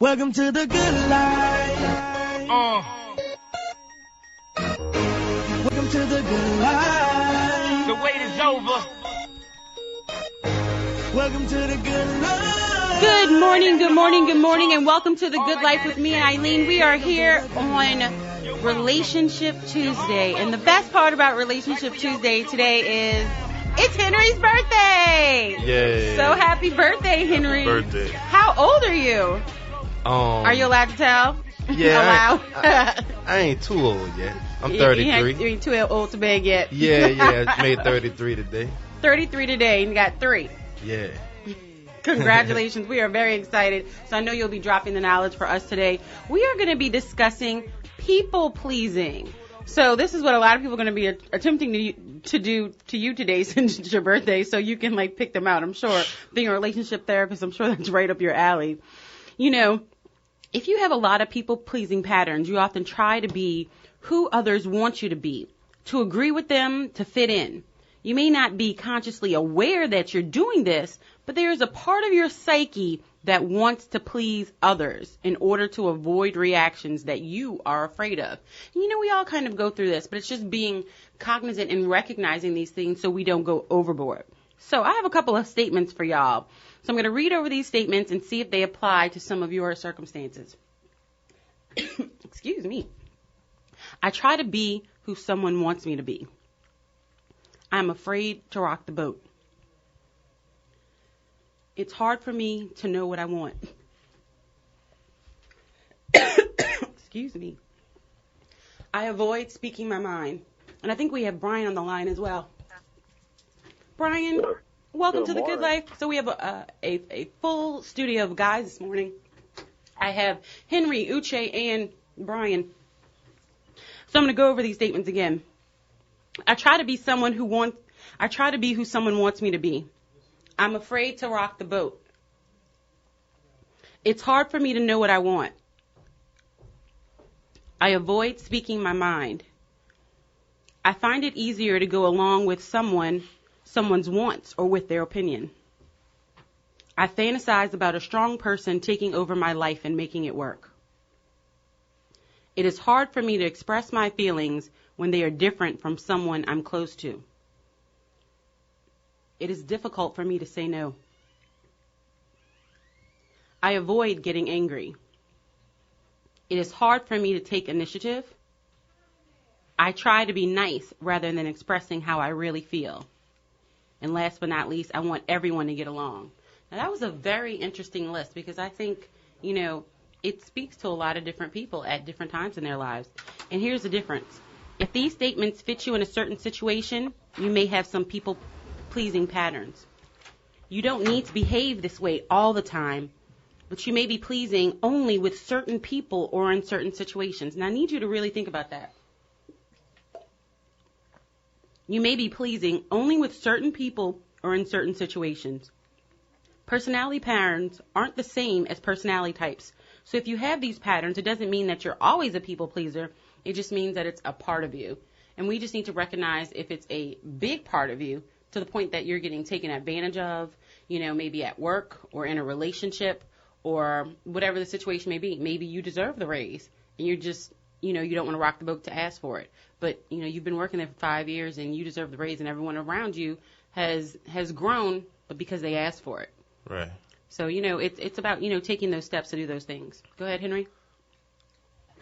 Welcome to the good life. Welcome to the good life. The wait is over. Welcome to the good life. Good morning, good morning, good morning, and welcome to the Good Life with me and Eileen. We are here on Relationship Tuesday, and the best part about Relationship Tuesday today is it's Henry's birthday. Yay. So happy birthday, Henry. Birthday. How old are you? Are you allowed to tell? Yeah. Allowed? I ain't too old yet. I'm 33. You ain't too old to beg yet. Yeah. I made 33 today. 33 today, and you got 3. Yeah. Congratulations. We are very excited. So I know you'll be dropping the knowledge for us today. We are going to be discussing people pleasing. So this is what a lot of people are going to be attempting to do to you today since it's your birthday, so you can pick them out. I'm sure, being a relationship therapist, I'm sure that's right up your alley. You know, if you have a lot of people pleasing patterns, you often try to be who others want you to be, to agree with them, to fit in. You may not be consciously aware that you're doing this, but there is a part of your psyche that wants to please others in order to avoid reactions that you are afraid of. And you know, we all kind of go through this, but it's just being cognizant and recognizing these things so we don't go overboard. So I have a couple of statements for y'all. So I'm going to read over these statements and see if they apply to some of your circumstances. Excuse me. I try to be who someone wants me to be. I'm afraid to rock the boat. It's hard for me to know what I want. Excuse me. I avoid speaking my mind. And I think we have Brian on the line as well. Brian, welcome to the Good Life. So we have a full studio of guys this morning. I have Henry, Uche, and Brian. So I'm going to go over these statements again. I try to be who someone wants me to be. I'm afraid to rock the boat. It's hard for me to know what I want. I avoid speaking my mind. I find it easier to go along with someone's wants or with their opinion. I fantasize about a strong person taking over my life and making it work. It is hard for me to express my feelings when they are different from someone I'm close to. It is difficult for me to say no. I avoid getting angry. It is hard for me to take initiative. I try to be nice rather than expressing how I really feel. And last but not least, I want everyone to get along. Now, that was a very interesting list because I think, it speaks to a lot of different people at different times in their lives. And here's the difference. If these statements fit you in a certain situation, you may have some people-pleasing patterns. You don't need to behave this way all the time, but you may be pleasing only with certain people or in certain situations. Now, I need you to really think about that. You may be pleasing only with certain people or in certain situations. Personality patterns aren't the same as personality types. So if you have these patterns, it doesn't mean that you're always a people pleaser. It just means that it's a part of you. And we just need to recognize if it's a big part of you to the point that you're getting taken advantage of, maybe at work or in a relationship or whatever the situation may be. Maybe you deserve the raise and you're just, you don't want to rock the boat to ask for it. But, you've been working there for 5 years and you deserve the raise and everyone around you has grown, but because they asked for it. Right. So, it's about, taking those steps to do those things. Go ahead, Henry.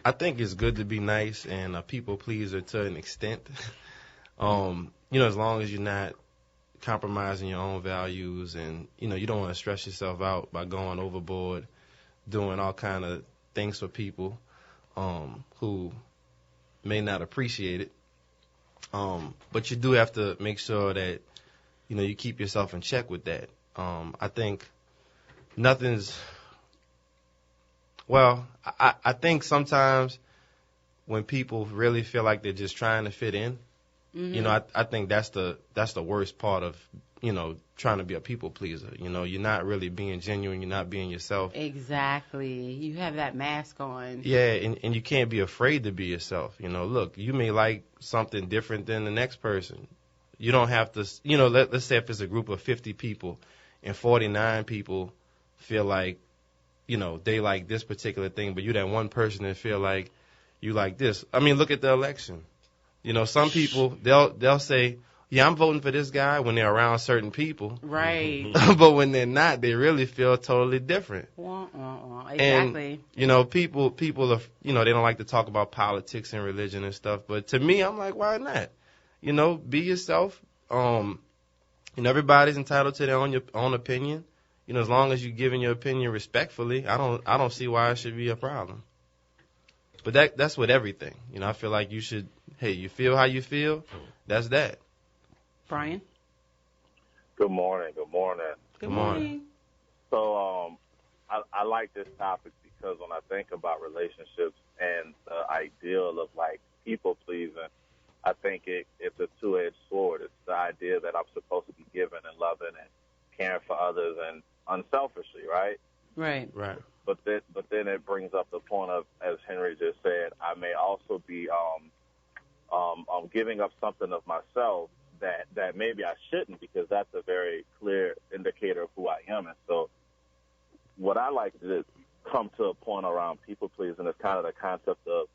I think it's good to be nice and a people pleaser to an extent. As long as you're not compromising your own values and, you don't want to stress yourself out by going overboard, doing all kind of things for people who may not appreciate it. But you do have to make sure that, you keep yourself in check with that. I think I think sometimes when people really feel like they're just trying to fit in, I think that's the worst part of, trying to be a people pleaser. You're not really being genuine. You're not being yourself. Exactly. You have that mask on. Yeah, and you can't be afraid to be yourself. Look, you may like something different than the next person. You don't have to, let's say if it's a group of 50 people and 49 people feel like they like this particular thing, but you that one person that feel like you like this. I mean, look at the election. Some people, they'll say, yeah, I'm voting for this guy when they're around certain people. Right. But when they're not, they really feel totally different. Exactly. And, people are, they don't like to talk about politics and religion and stuff. But to me, I'm like, why not? Be yourself. Everybody's entitled to their own opinion. As long as you're giving your opinion respectfully, I don't see why it should be a problem. But that's with everything. I feel like you should, you feel how you feel, that's that. Brian? Good morning. Good morning. So I like this topic because when I think about relationships and the ideal of like people pleasing, I think it's a two-edged sword. It's the idea that I'm supposed to be giving and loving and caring for others and unselfishly, right? Right. But then it brings up the point of, as Henry just said, I may also be giving up something of myself that maybe I shouldn't, because that's a very clear indicator of who I am. And so what I like to come to a point around people pleasing is kind of the concept of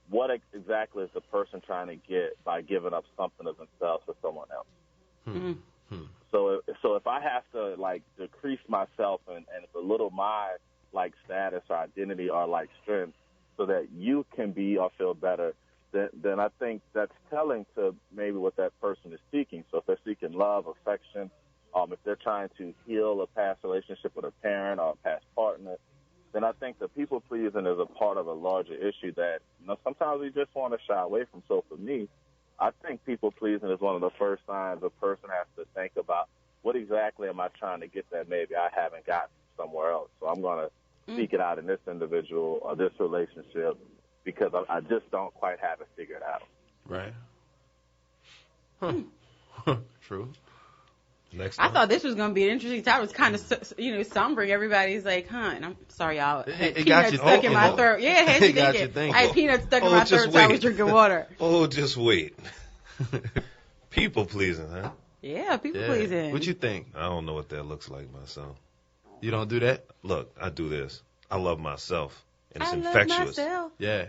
what exactly is the person trying to get by giving up something of themselves for someone else. Mm-hmm. So if I have to like decrease myself and belittle my like status or identity or like strength so that you can be or feel better, then I think that's telling to maybe what that person is seeking. So if they're seeking love, affection, if they're trying to heal a past relationship with a parent or a past partner, then I think the people pleasing is a part of a larger issue that sometimes we just want to shy away from. So for me, I think people pleasing is one of the first signs a person has to think about what exactly am I trying to get that maybe I haven't gotten somewhere else. So I'm going to seek it out in this individual or this relationship because I just don't quite have it figured out. Right. True. Next I thought this was going to be an interesting topic. It's kind of, sombering. Everybody's like, and I'm sorry, y'all. It got you stuck in my throat. Yeah, it had you thinking. I had peanuts stuck in my throat, so I was drinking water. Just wait. People pleasing, huh? Yeah, people pleasing. What you think? I don't know what that looks like myself. You don't do that? Look, I do this. I love myself, and it's I infectious. Love myself. Yeah.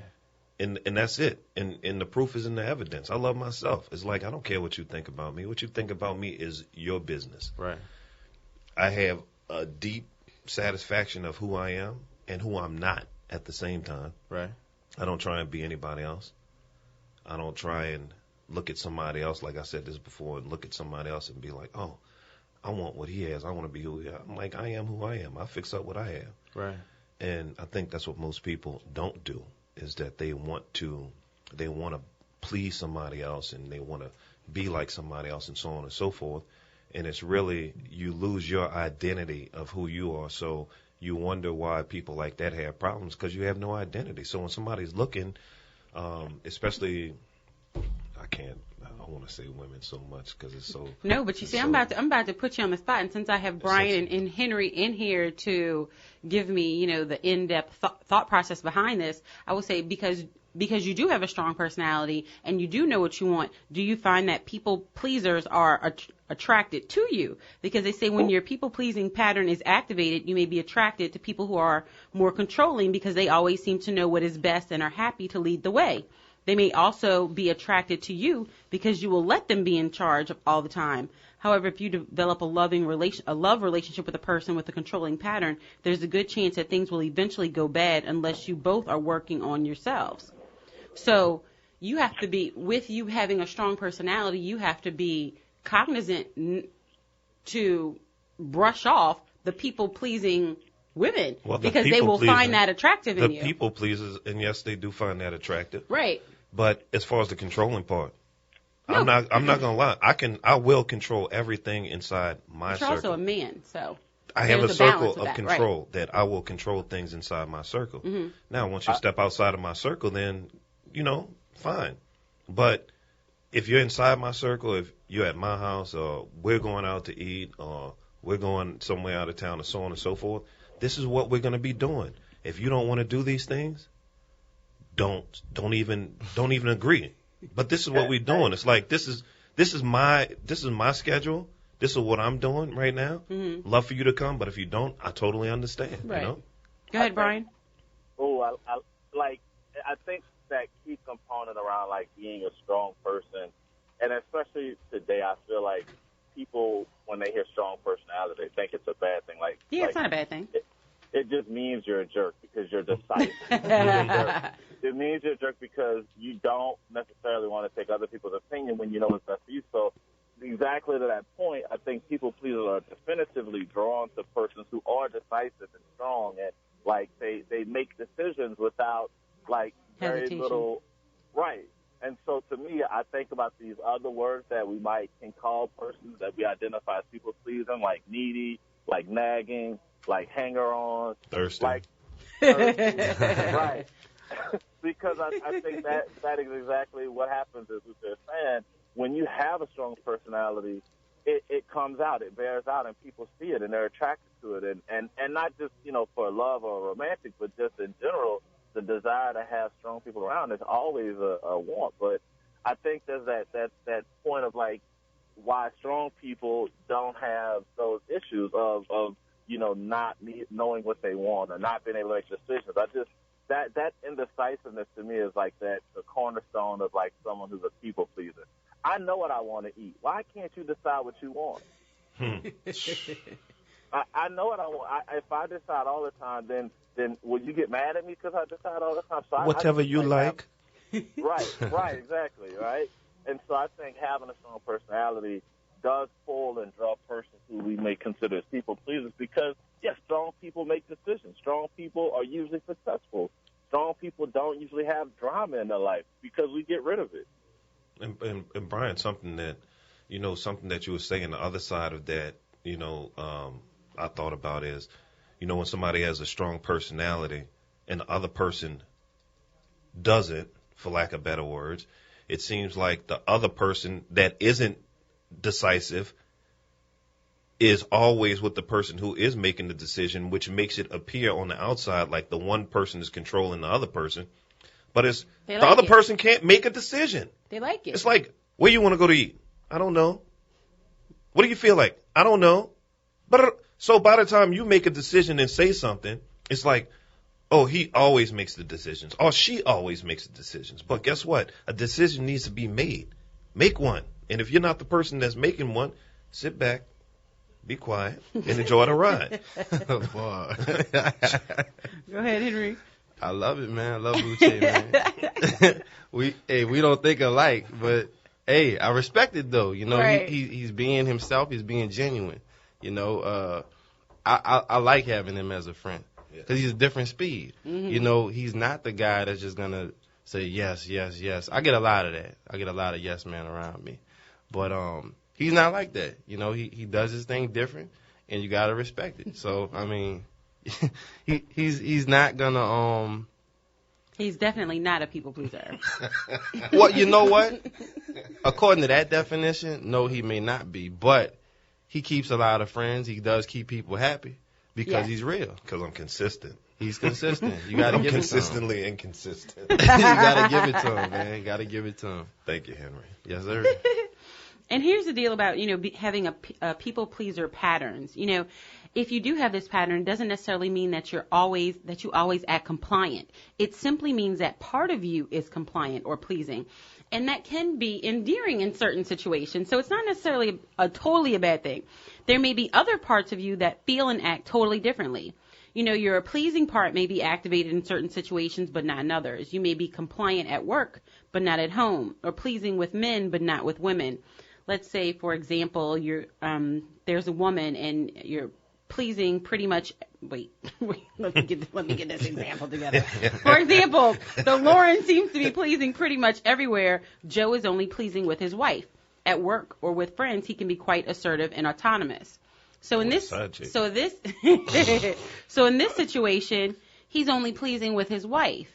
And that's it. And the proof is in the evidence. I love myself. It's like, I don't care what you think about me. What you think about me is your business. Right. I have a deep satisfaction of who I am and who I'm not at the same time. Right. I don't try and be anybody else. I don't try and look at somebody else, like I said this before, and look at somebody else and be like, oh, I want what he has. I want to be who he is. I'm like, I am who I am. I fix up what I have. Right. And I think that's what most people don't do, is that they want to please somebody else and they want to be like somebody else and so on and so forth. And it's really, you lose your identity of who you are. So you wonder why people like that have problems, because you have no identity. So when somebody's looking, especially, I don't want to say women so much because it's so. No, but you see, I'm about to put you on the spot, and since I have Brian and Henry in here to give me, the in-depth thought process behind this, I will say because you do have a strong personality and you do know what you want, do you find that people pleasers are attracted to you? Because they say when your people pleasing pattern is activated, you may be attracted to people who are more controlling because they always seem to know what is best and are happy to lead the way. They may also be attracted to you because you will let them be in charge all the time. However, if you develop a love relationship with a person with a controlling pattern, there's a good chance that things will eventually go bad unless you both are working on yourselves. So you have to be, with you having a strong personality, you have to be cognizant to brush off the people-pleasing women, because they will find that attractive in you. The people pleasers, and yes, they do find that attractive. Right. But as far as the controlling part, I'm not gonna lie. I will control everything inside my circle. You're also a man, so I have a circle of control that I will control things inside my circle. Mm-hmm. Now, once you step outside of my circle, then fine. But if you're inside my circle, if you're at my house, or we're going out to eat, or we're going somewhere out of town, and so on and so forth, this is what we're going to be doing. If you don't want to do these things, don't even agree. But this is what we're doing. It's like this is my schedule. This is what I'm doing right now. Mm-hmm. Love for you to come, but if you don't, I totally understand. Right. Go ahead, Brian. I think that key component around like being a strong person, and especially today, I feel like people when they hear strong personality, they think it's a bad thing. Yeah, it's not a bad thing. It just means you're a jerk because you're decisive. It means you're a jerk because you don't necessarily want to take other people's opinion when you know what's best for you. So exactly to that point, I think people pleasers are definitively drawn to persons who are decisive and strong, and like they make decisions without like very hesitation. little right. And so to me, I think about these other words that we can call persons that we identify as people pleasing, like needy, like nagging, like hanger-on, Thirsty. like thirsty. Right. Because I think that is exactly what happens is what they're saying. When you have a strong personality, it comes out, it bears out, and people see it, and they're attracted to it. And not just, for love or romantic, but just in general, the desire to have strong people around is always a want. But I think there's that point of, like, why strong people don't have those issues of not knowing what they want or not being able to make decisions. That indecisiveness to me is like the cornerstone of like someone who's a people pleaser. I know what I want to eat. Why can't you decide what you want? I know what I want. If I decide all the time, then will you get mad at me because I decide all the time? So Whatever you like. Right, exactly, right? And so I think having a strong personality does pull and draw persons who we may consider as people pleasers because, yes, strong people make decisions. Strong people are usually successful. Strong people don't usually have drama in their life because we get rid of it. And Brian, something that you were saying, the other side of that, I thought about is, when somebody has a strong personality and the other person doesn't, for lack of better words, it seems like the other person that isn't decisive is always with the person who is making the decision, which makes it appear on the outside like the one person is controlling the other person. But the other person can't make a decision. They like it. It's like, where you want to go to eat? I don't know. What do you feel like? I don't know. But so by the time you make a decision and say something, it's like, oh, he always makes the decisions. Or she always makes the decisions. But guess what? A decision needs to be made. Make one. And if you're not the person that's making one, sit back, be quiet, and enjoy the ride. Go ahead, Henry. I love it, man. I love Uche, man. we don't think alike, but hey, I respect it though. Right. He's being himself. He's being genuine. I like having him as a friend because he's a different speed. Mm-hmm. He's not the guy that's just gonna say yes, yes, yes. I get a lot of that. I get a lot of yes men around me, but he's not like that. He does his thing different, and you gotta respect it. So I mean. He's not gonna He's definitely not a people pleaser. Well, you know what? According to that definition, no, he may not be, but he keeps a lot of friends. He does keep people happy because he's real. Because I'm consistent. He's consistent. You gotta give it to him. Consistently inconsistent. You gotta give it to him, man. You gotta give it to him. Thank you, Henry. Yes, sir. And here's the deal about having a people pleaser patterns. If you do have this pattern, it doesn't necessarily mean that you always act compliant. It simply means that part of you is compliant or pleasing. And that can be endearing in certain situations. So it's not necessarily totally a bad thing. There may be other parts of you that feel and act totally differently. Your pleasing part may be activated in certain situations, but not in others. You may be compliant at work, but not at home, or pleasing with men, but not with women. Let's say, for example, there's a woman and you're pleasing pretty much. Wait, let me get this example together. For example, though Lauren seems to be pleasing pretty much everywhere, Joe is only pleasing with his wife. At work or with friends, he can be quite assertive and autonomous. So in this situation, he's only pleasing with his wife,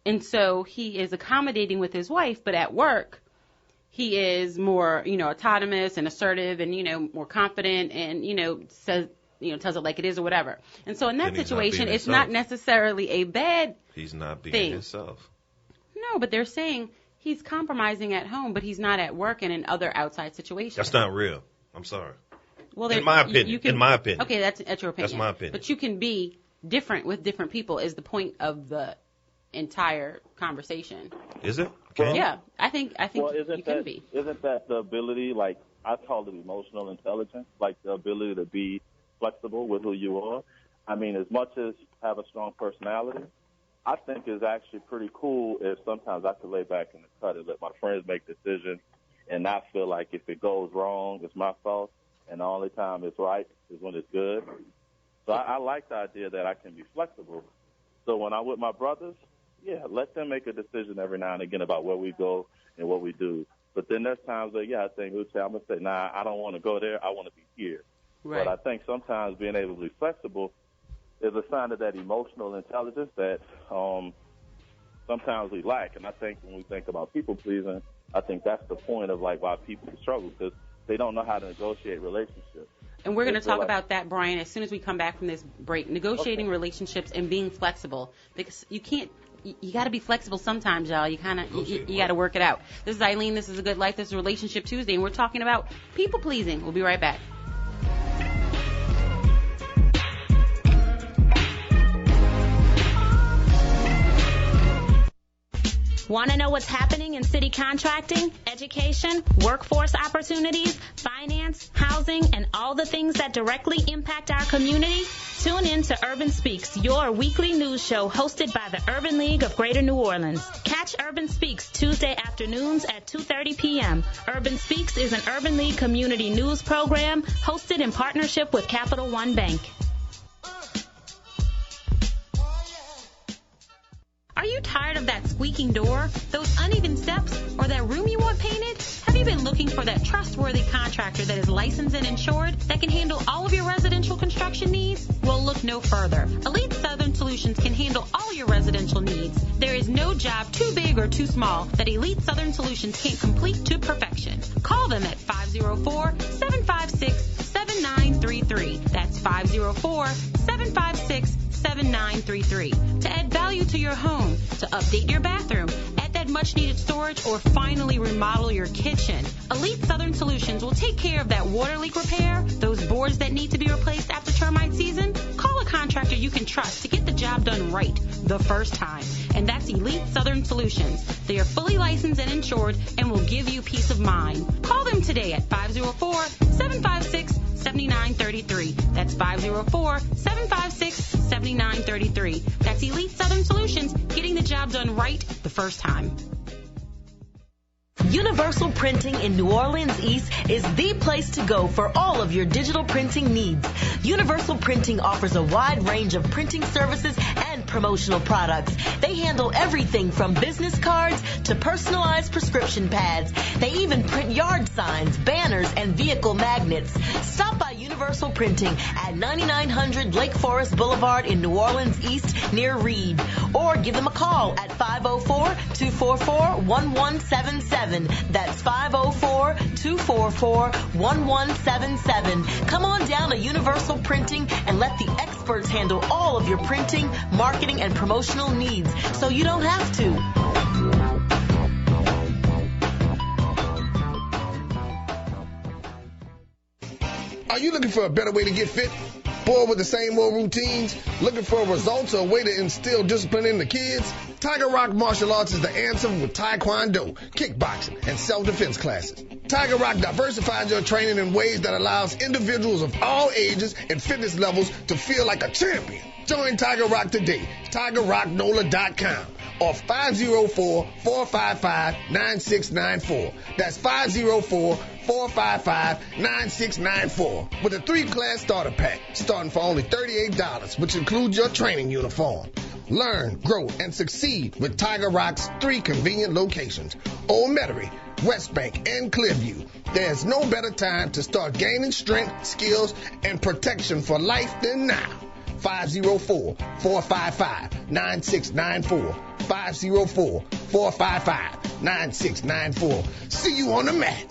and so he is accommodating with his wife. But at work, he is more, autonomous and assertive, and more confident, and says. Tells it like it is or whatever. And so in that situation, it's not necessarily a bad He's not being thing. himself. No, but they're saying he's compromising at home, but he's not at work and in other outside situations. That's not real. I'm sorry. Well, in my opinion. Okay, that's your opinion. That's my opinion. But you can be different with different people is the point of the entire conversation. Is it? Well, Yeah, I think Well, you can be. Isn't that the ability, like, I call it emotional intelligence, like the ability to be flexible with who you are? I mean, as much as have a strong personality, I think it's actually pretty cool if sometimes I could lay back in the cut and let my friends make decisions and not feel like if it goes wrong, it's my fault, and the only time it's right is when it's good. So I like the idea that I can be flexible. So when I'm with my brothers, yeah, let them make a decision every now and again about where we go and what we do. But then there's times that, I think I'm going to say, nah, I don't want to go there. I want to be here. Right. But I think sometimes being able to be flexible is a sign of that emotional intelligence that sometimes we lack. And I think when we think about people pleasing, I think that's the point of like why people struggle, because they don't know how to negotiate relationships. And we're going to talk about that, Brian, as soon as we come back from this break. Negotiating relationships and being flexible, because you can't. You got to be flexible sometimes, y'all. You got to work it out. This is Eileen. This is A Good Life. This is Relationship Tuesday, and we're talking about people pleasing. We'll be right back. Want to know what's happening in city contracting, education, workforce opportunities, finance, housing, and all the things that directly impact our community? Tune in to Urban Speaks, your weekly news show hosted by the Urban League of Greater New Orleans. Catch Urban Speaks Tuesday afternoons at 2:30 p.m. Urban Speaks is an Urban League community news program hosted in partnership with Capital One Bank. Are you tired of that squeaking door, those uneven steps, or that room you want painted? Have you been looking for that trustworthy contractor that is licensed and insured that can handle all of your residential construction needs? Well, look no further. Elite Southern Solutions can handle all your residential needs. There is no job too big or too small that Elite Southern Solutions can't complete to perfection. Call them at 504-756-7933. That's 504-756-7933. To add value to your home, to update your bathroom, add that much-needed storage, or finally remodel your kitchen. Elite Southern Solutions will take care of that water leak repair, those boards that need to be replaced after termite season. Call a contractor you can trust to get the job done right the first time. And that's Elite Southern Solutions. They are fully licensed and insured and will give you peace of mind. Call them today at 504-756-7933. That's 504-756-7933. That's Elite Southern Solutions, getting the job done right the first time. Universal Printing in New Orleans East is the place to go for all of your digital printing needs. Universal Printing offers a wide range of printing services and promotional products. They handle everything from business cards to personalized prescription pads. They even print yard signs, banners, and vehicle magnets. Stop by Universal Printing at 9900 Lake Forest Boulevard in New Orleans East near Reed. Or give them a call at 504-244-1177. That's 504-244-1177. Come on down to Universal Printing and let the experts handle all of your printing, marketing, and promotional needs so you don't have to. Are you looking for a better way to get fit? Bored with the same old routines? Looking for results or a way to instill discipline in the kids? Tiger Rock Martial Arts is the answer with Taekwondo, kickboxing, and self-defense classes. Tiger Rock diversifies your training in ways that allows individuals of all ages and fitness levels to feel like a champion. Join Tiger Rock today. TigerRockNola.com or 504-455-9694. That's 504-455-9694 with a 3-class starter pack starting for only $38, which includes your training uniform. Learn, grow, and succeed with Tiger Rock's 3 convenient locations: Old Metairie, West Bank, and Clearview. There's no better time to start gaining strength, skills, and protection for life than now. 504-455-9694. 504-455-9694. See you on the mat.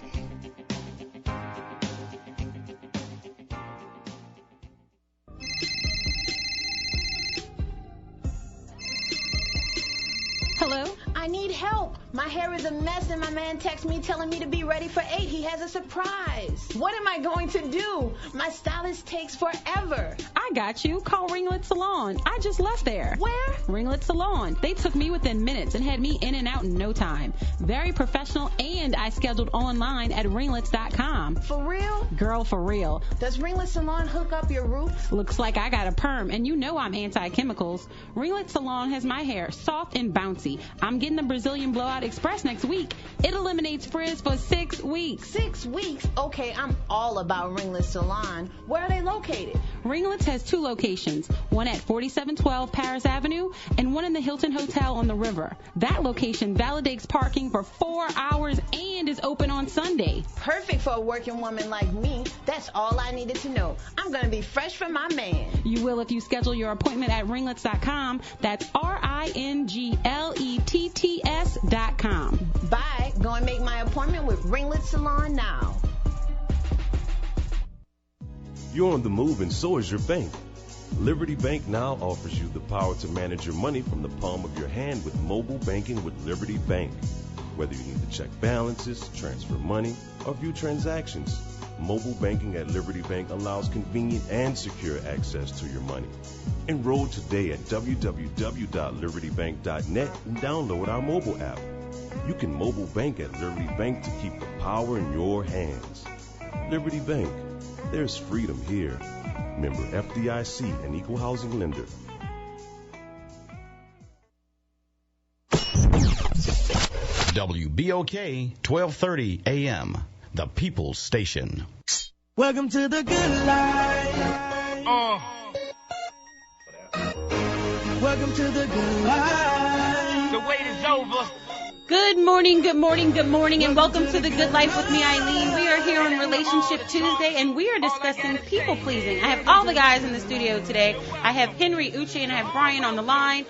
Hello? I need help. My hair is a mess and my man texts me telling me to be ready for 8. He has a surprise. What am I going to do? My stylist takes forever. I got you. Call Ringlet Salon. I just left there. Where? Ringlet Salon. They took me within minutes and had me in and out in no time. Very professional, and I scheduled online at ringlets.com. For real? Girl, for real. Does Ringlet Salon hook up your roots? Looks like I got a perm, and you know I'm anti-chemicals. Ringlet Salon has my hair soft and bouncy. I'm getting the Brazilian Blowout Express next week. It eliminates frizz for 6 weeks. 6 weeks? Okay, I'm all about Ringlet Salon. Where are they located? Ringlets has 2 locations, one at 4712 Paris Avenue and one in the Hilton Hotel on the river. That location validates parking for 4 hours and is open on Sunday. Perfect for a working woman like me. That's all I needed to know. I'm going to be fresh from my man. You will if you schedule your appointment at ringlets.com. That's RINGLETTS.com. Bye. Go and make my appointment with Ringlet Salon now. You're on the move, and so is your bank. Liberty Bank now offers you the power to manage your money from the palm of your hand with mobile banking with Liberty Bank. Whether you need to check balances, transfer money, or view transactions, mobile banking at Liberty Bank allows convenient and secure access to your money. Enroll today at www.libertybank.net and download our mobile app. You can mobile bank at Liberty Bank to keep the power in your hands. Liberty Bank. There's freedom here. Member FDIC, an equal housing lender. WBOK 1230 AM, the People's Station. Welcome to the good life. Welcome to the good life. The wait is over. Good morning, good morning, good morning, and welcome to The Good Life with me, Eileen. We are here on Relationship Tuesday, and we are discussing people pleasing. I have all the guys in the studio today. I have Henry, Uche, and I have Brian on the line.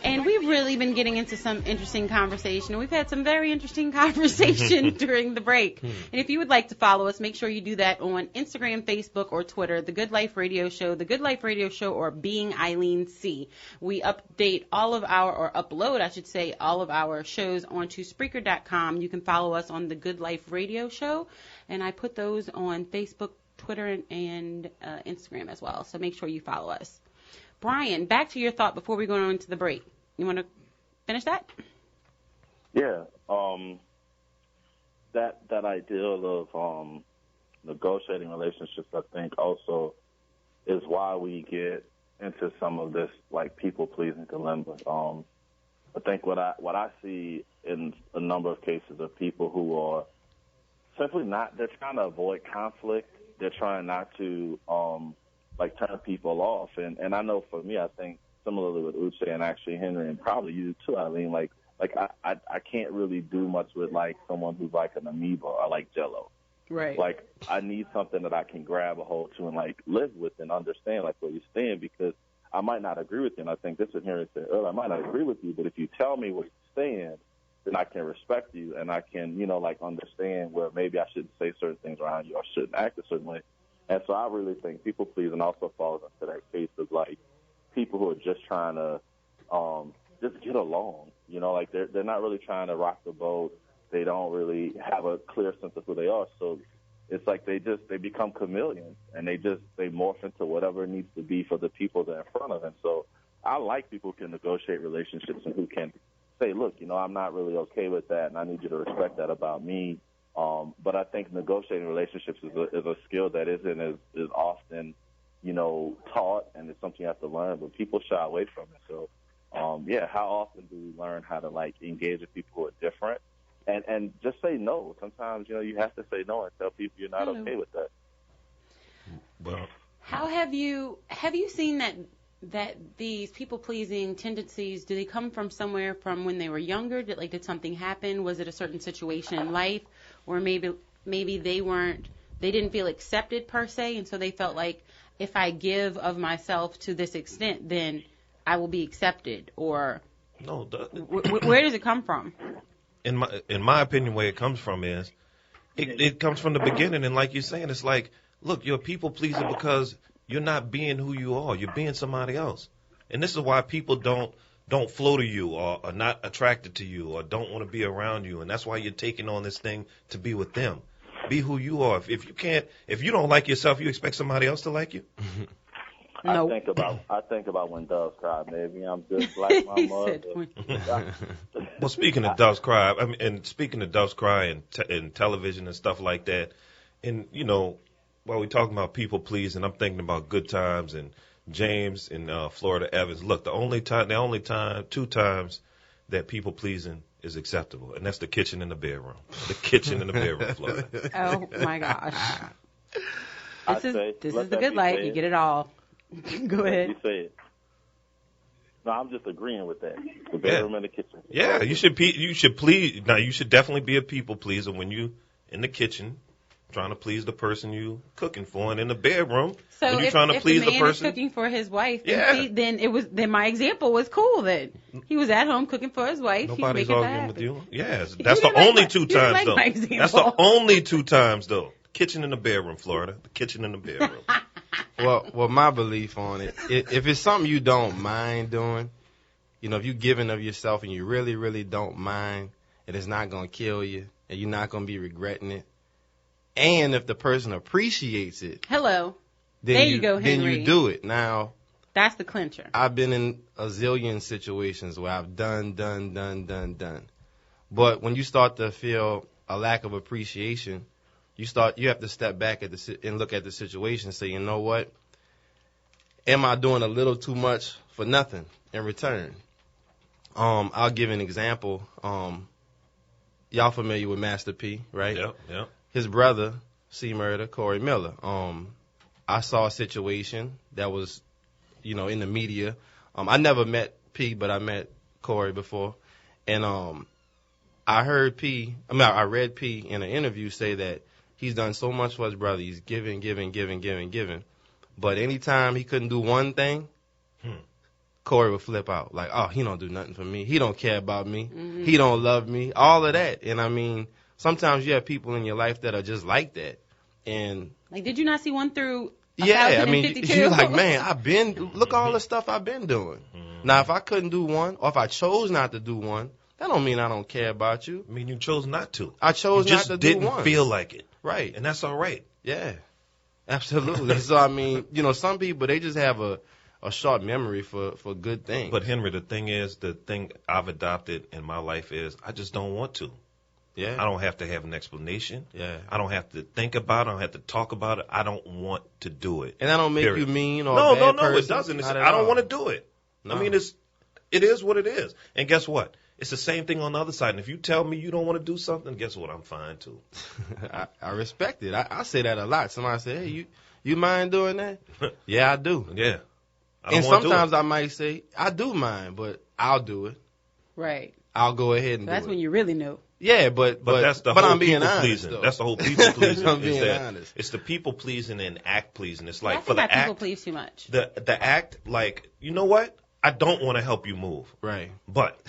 And we've really been getting into some interesting conversation. We've had some very interesting conversation during the break. And if you would like to follow us, make sure you do that on Instagram, Facebook, or Twitter, The Good Life Radio Show, The Good Life Radio Show, or Being Eileen C. We update all of our, or upload, I should say, all of our shows onto Spreaker.com. You can follow us on The Good Life Radio Show. And I put those on Facebook, Twitter, and Instagram as well. So make sure you follow us. Brian, back to your thought before we go on to the break. You want to finish that? Yeah. That ideal of negotiating relationships, I think, also is why we get into some of this like people pleasing dilemma. I think what I see in a number of cases of people who are simply they're trying to avoid conflict. They're trying not to turn people off. And I know for me, I think similarly with Uche and actually Henry and probably you too, Eileen, I can't really do much with like someone who's like an amoeba or like Jello. Right. Like I need something that I can grab a hold to and like live with and understand like where you stand, because I might not agree with you. And I think this is Henry said earlier, I might not agree with you, but if you tell me where you stand, then I can respect you and I can, understand where maybe I shouldn't say certain things around you or shouldn't act a certain way. And so I really think people pleasing also falls into that case of like people who are just trying to just get along. They're not really trying to rock the boat. They don't really have a clear sense of who they are. So it's like they become chameleons and they morph into whatever needs to be for the people that are in front of them. So I like people who can negotiate relationships and who can say, look, I'm not really okay with that and I need you to respect that about me. But I think negotiating relationships is a skill that isn't as often, taught, and it's something you have to learn, but people shy away from it. So, how often do we learn how to, engage with people who are different and just say no? Sometimes, you have to say no and tell people you're not okay with that. Well, how have you seen that these people-pleasing tendencies, do they come from somewhere from when they were younger? Did something happen? Was it a certain situation in life? Or maybe they didn't feel accepted per se, and so they felt like if I give of myself to this extent, then I will be accepted. Or no, where does it come from? In my opinion, where it comes from is it comes from the beginning. And like you're saying, it's like, look, you're a people pleaser because you're not being who you are. You're being somebody else. And this is why people don't don't flow to you or are not attracted to you or don't want to be around you, and that's why you're taking on this thing to be with them. Be who you are. If you don't like yourself, you expect somebody else to like you? No. I think about when doves cry. Maybe I'm just like my mother. Well, speaking of doves cry, and speaking of doves cry and television and stuff like that, and while we're talking about people pleasing, I'm thinking about Good Times and James and Florida Evans. Look, two times that people pleasing is acceptable, and that's the kitchen and the bedroom. The kitchen and the bedroom, Florida. Oh my gosh. This is the good life. You get it all. Go ahead. You say it. No, I'm just agreeing with that. The bedroom and the kitchen. Yeah, you should please. Now, you should definitely be a people pleaser when you in the kitchen trying to please the person you cooking for, and in the bedroom when you're trying to please the person is cooking for his wife. Then my example was cool. That he was at home cooking for his wife. Nobody's arguing with you. Yes, that's the only two times though. That's the only two times though. Kitchen and the bedroom, Florida. The kitchen and the bedroom. Well, my belief on it, if it's something you don't mind doing, if you're giving of yourself and you really, really don't mind, and it's not going to kill you, and you're not going to be regretting it, and if the person appreciates it, there you go, Henry. Then you do it. Now, that's the clincher. I've been in a zillion situations where I've done. But when you start to feel a lack of appreciation, you have to step back and look at the situation and say, you know what? Am I doing a little too much for nothing in return? I'll give an example. Y'all familiar with Master P, right? Yep. His brother, C. Murder, Corey Miller. I saw a situation that was, in the media. I never met P, but I met Corey before. And I read P in an interview say that he's done so much for his brother. He's giving. But anytime he couldn't do one thing, Corey would flip out. Like, oh, he don't do nothing for me. He don't care about me. Mm-hmm. He don't love me. All of that. And sometimes you have people in your life that are just like that. And did you not see one through? Yeah, you're like, man, look all the stuff I've been doing. Mm-hmm. Now, if I couldn't do one, or if I chose not to do one, that don't mean I don't care about you. I mean, you chose not to. I chose not to do one. You just didn't feel like it. Right. And that's all right. Yeah, absolutely. So, some people, they just have a short memory for good things. But, Henry, the thing I've adopted in my life is I just don't want to. Yeah. I don't have to have an explanation. Yeah. I don't have to think about it. I don't have to talk about it. I don't want to do it. And that don't make you mean or No, a bad person. It doesn't. I don't want to do it. No. It is what it is. And guess what? It's the same thing on the other side. And if you tell me you don't want to do something, guess what? I'm fine, too. I respect it. I say that a lot. Somebody say, hey, you mind doing that? Yeah, I do. Yeah. And sometimes I might say, I do mind, but I'll do it. Right. I'll go ahead and do it. That's when you really know. Yeah, but that's the whole I'm being people honest, pleasing. though. That's the whole people pleasing. I'm being honest. It's the people pleasing and act pleasing. It's like for the act, people please too much. The act, you know what? I don't want to help you move. Right. But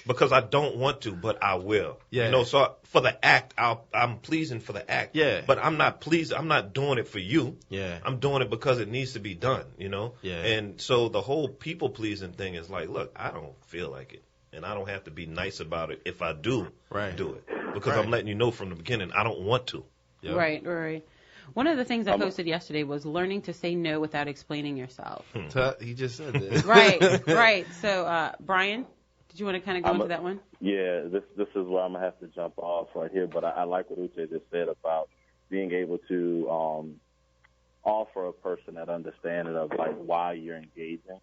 because I don't want to, but I will. Yeah. So for the act, I'm pleasing for the act. Yeah. But I'm not pleasing. I'm not doing it for you. Yeah. I'm doing it because it needs to be done. Yeah. And so the whole people pleasing thing is like, look, I don't feel like it. And I don't have to be nice about it if I do do it. Because I'm letting you know from the beginning, I don't want to. Yep. Right. One of the things I posted yesterday was learning to say no without explaining yourself. He just said that. Right. So, Brian, did you want to kind of go into that one? Yeah, this is where I'm going to have to jump off right here. But I like what Uche just said about being able to offer a person that understanding of, why you're engaging.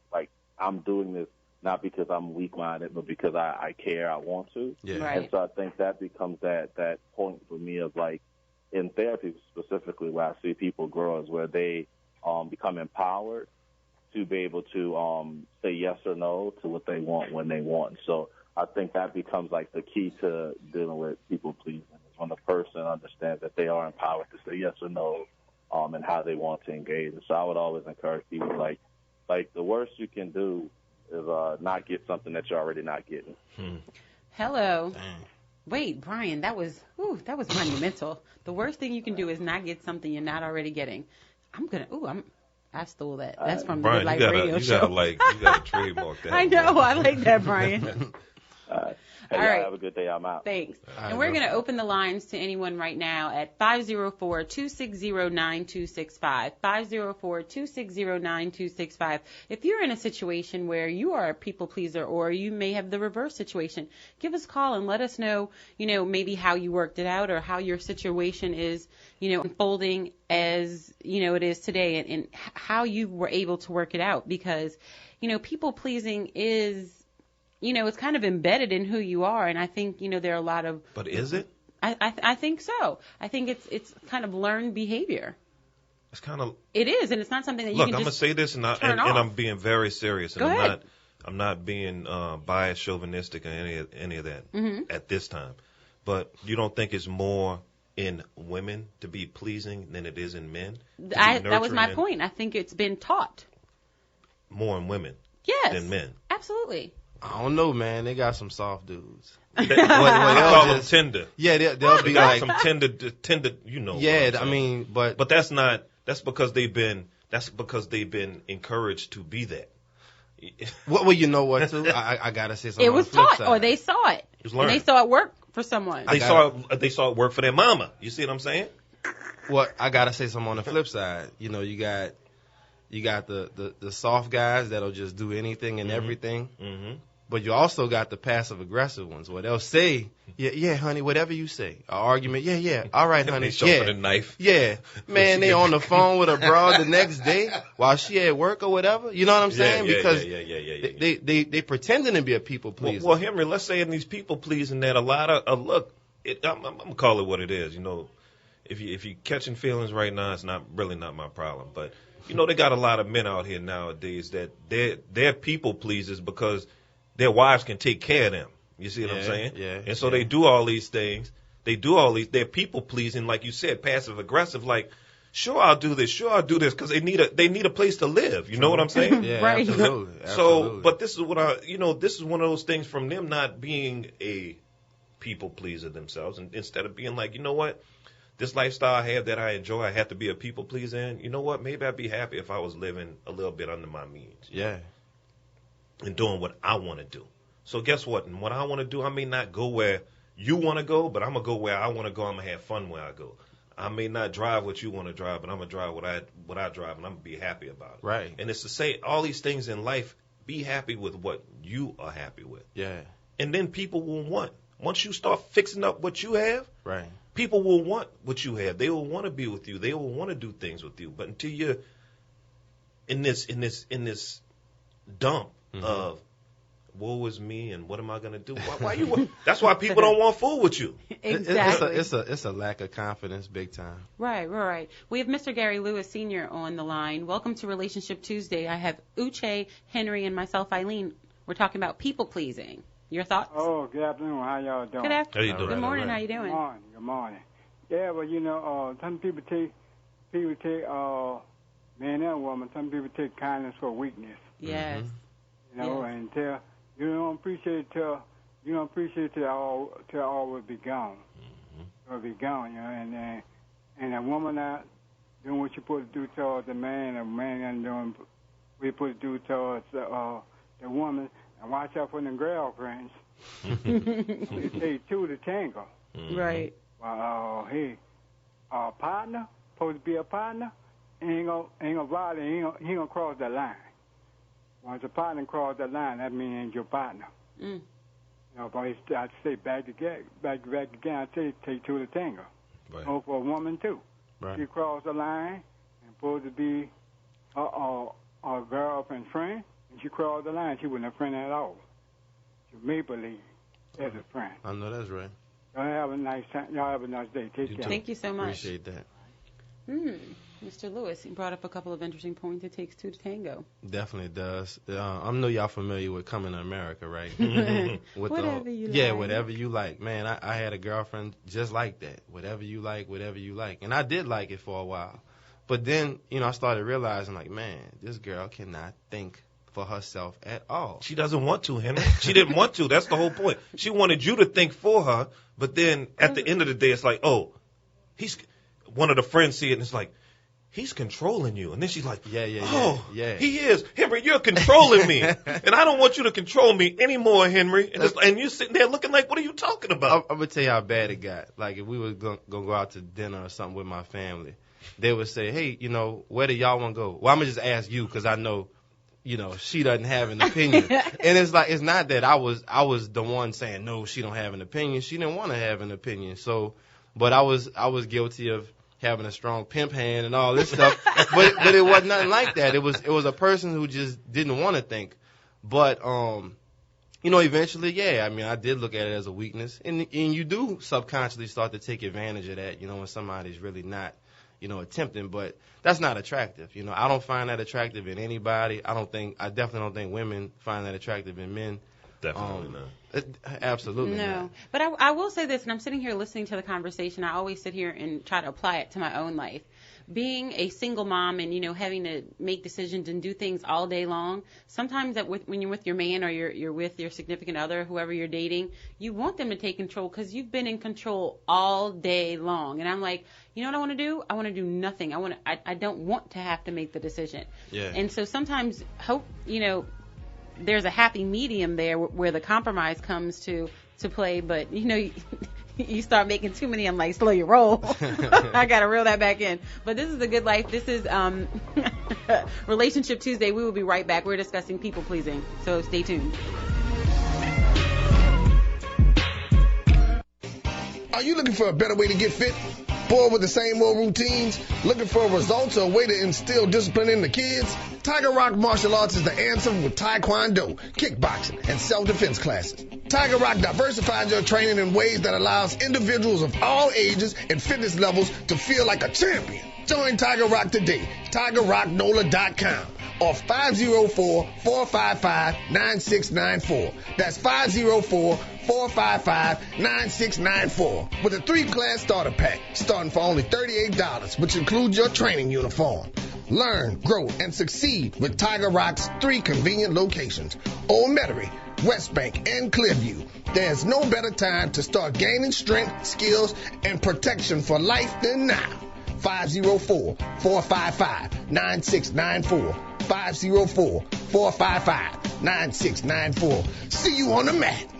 I'm doing this not because I'm weak-minded, but because I care, I want to. Yeah. Right. And so I think that becomes that point for me of, in therapy specifically, where I see people grow is where they become empowered to be able to say yes or no to what they want when they want. So I think that becomes the key to dealing with people pleasing is when the person understands that they are empowered to say yes or no and how they want to engage. And so I would always encourage people the worst you can do is not get something that you're already not getting. Hello. Dang. Wait, Brian, that was monumental. The worst thing you can do is not get something you're not already getting. I I stole that. That's from the Brian, Good you Life Radio Show. you gotta trademark that. I know. I like that, Brian. Hey, All y'all right. have a good day. I'm out. Thanks. right, And we're bro. going to open the lines to anyone right now at 504-260-9265. 504-260-9265. If you're in a situation where you are a people pleaser or you may have the reverse situation, give us a call and let us know, maybe how you worked it out or how your situation is, unfolding as, it is today and how you were able to work it out because, people pleasing is, it's kind of embedded in who you are, and I think there are a lot of. But is it? I think so. I think it's kind of learned behavior. It's kind of. It is, and it's not something that you Look, can I'm gonna just say this, and turn off. I'm being very serious, and Go ahead. I'm not being biased, chauvinistic, or any of that at this time. But you don't think it's more in women to be pleasing than it is in men? That was my nurturing point. I think it's been taught. More in women Yes. than men. Absolutely. I don't know, man. They got some soft dudes. I they'll call them just- tender. Yeah, they'll be They got like, some tender, what I'm yeah. I saying. mean, but But that's because they've been encouraged to be that. well, you know what? Too, I gotta say something. It on was the flip taught, side. or they saw it, was and they learned. saw it work for someone. They saw it work for their mama. You see what I'm saying? Well, I gotta say something on the flip side. You got the soft guys that'll just do anything and everything. Mm-hmm. But you also got the passive aggressive ones where they'll say, yeah, honey, whatever you say. An argument, yeah, all right, honey, They sharpen yeah. a knife. Yeah, man, they on the phone with a broad the next day while she at work or whatever. You know what I'm saying? Because they pretending to be a people pleaser. Well, Henry, let's say in these people pleasing that a lot of look, I'm gonna call it what it is. If you catching feelings right now, it's not my problem. But they got a lot of men out here nowadays that they're people pleasers because their wives can take care of them. You see what I'm saying? Yeah. And so they do all these things. They're people pleasing, like you said, passive aggressive. Like, sure I'll do this, because they need a place to live. You know what I'm saying? Yeah, Right. absolutely. So, but this is this is one of those things from them not being a people pleaser themselves, and instead of being like, you know what, this lifestyle I have that I enjoy, I have to be a people pleaser in. You know what? Maybe I'd be happy if I was living a little bit under my means. Yeah. And doing what I want to do. So guess what? And what I want to do, I may not go where you want to go, but I'm going to go where I want to go. I'm going to have fun where I go. I may not drive what you want to drive, but I'm going to drive what I drive, and I'm going to be happy about it. Right. And it's to say all these things in life, be happy with what you are happy with. Yeah. And then people will want. Once you start fixing up what you have, Right. people will want what you have. They will want to be with you. They will want to do things with you. But until you're in this dump of woe is me and what am I gonna do? Why you? That's why people don't want fool with you. Exactly. It's a lack of confidence, big time. Right. We have Mr. Gary Lewis Sr. on the line. Welcome to Relationship Tuesday. I have Uche, Henry, and myself, Eileen. We're talking about people pleasing. Your thoughts? Oh, good afternoon. How y'all doing? Good afternoon. How you doing? Good morning. All right. How you doing? Good morning. Yeah, well, some people take man and woman. Some people take kindness for weakness. Yes. And you don't appreciate till all will be gone. Will be gone, and a woman not doing what you supposed to do towards the man, a man not doing what you supposed to do towards the woman. And watch out for the girlfriends. It take two to tango. Right. Well, a partner, supposed to be a partner, ain't gonna violate, he ain't gonna cross that line. Once a partner cross that line, that means ain't your partner. But I'd say back again. I'd say take two to tango. Right. Go for a woman too. Right. She cross the line and supposed to be a girlfriend friend, and she crossed the line. She wasn't a friend at all. She may believe as a friend. I know that's right. Y'all have a nice time. Y'all have a nice day. Take care. Thank you so much. Appreciate that. Mr. Lewis, you brought up a couple of interesting points. It takes two to tango. Definitely does. I know y'all familiar with Coming to America, right? With Whatever you yeah, like. whatever you like. Man, I had a girlfriend just like that. Whatever you like. And I did like it for a while. But then, I started realizing, like, man, this girl cannot think for herself at all. She doesn't want to, Henry. She didn't want to. That's the whole point. She wanted you to think for her, but then at the end of the day, it's like, oh, one of the friends see it, and it's like, he's controlling you. And then she's like, Yeah. he is. Henry, you're controlling me. And I don't want you to control me anymore, Henry. And you're sitting there looking like, what are you talking about? I'm going to tell you how bad it got. Like, if we were going to go out to dinner or something with my family, they would say, hey, where do y'all want to go? Well, I'm going to just ask you because I know, she doesn't have an opinion. And it's like, it's not that I was the one saying, no, she don't have an opinion. She didn't want to have an opinion. So, but I was guilty of having a strong pimp hand and all this stuff. but it wasn't nothing like that. It was a person who just didn't want to think. But, eventually, I did look at it as a weakness. And you do subconsciously start to take advantage of that, when somebody's really not, attempting. But that's not attractive. I don't find that attractive in anybody. I definitely don't think women find that attractive in men. Definitely not. Absolutely no. not. But I will say this, and I'm sitting here listening to the conversation. I always sit here and try to apply it to my own life. Being a single mom and, having to make decisions and do things all day long, sometimes when you're with your man or you're with your significant other, whoever you're dating, you want them to take control because you've been in control all day long. And I'm like, you know what I want to do? I want to do nothing. I don't want to have to make the decision. Yeah. And so sometimes there's a happy medium there where the compromise comes to play, but you start making too many. I'm like, slow your roll. I gotta reel that back in. But this is The Good Life. This is Relationship Tuesday. We will be right back. We're discussing people pleasing, so stay tuned. Are you looking for a better way to get fit? Bored with the same old routines? Looking for results or a way to instill discipline in the kids? Tiger Rock Martial Arts is the answer with Taekwondo, kickboxing, and self-defense classes. Tiger Rock diversifies your training in ways that allows individuals of all ages and fitness levels to feel like a champion. Join Tiger Rock today. TigerRockNola.com or 504-455-9694. That's 504-455-9694 with a 3-class starter pack starting for only $38, which includes your training uniform. Learn, grow, and succeed with Tiger Rock's 3 convenient locations: Old Metairie, West Bank, and Clearview. There's no better time to start gaining strength, skills, and protection for life than now. 504-455-9694. 504-455-9694. See you on the mat.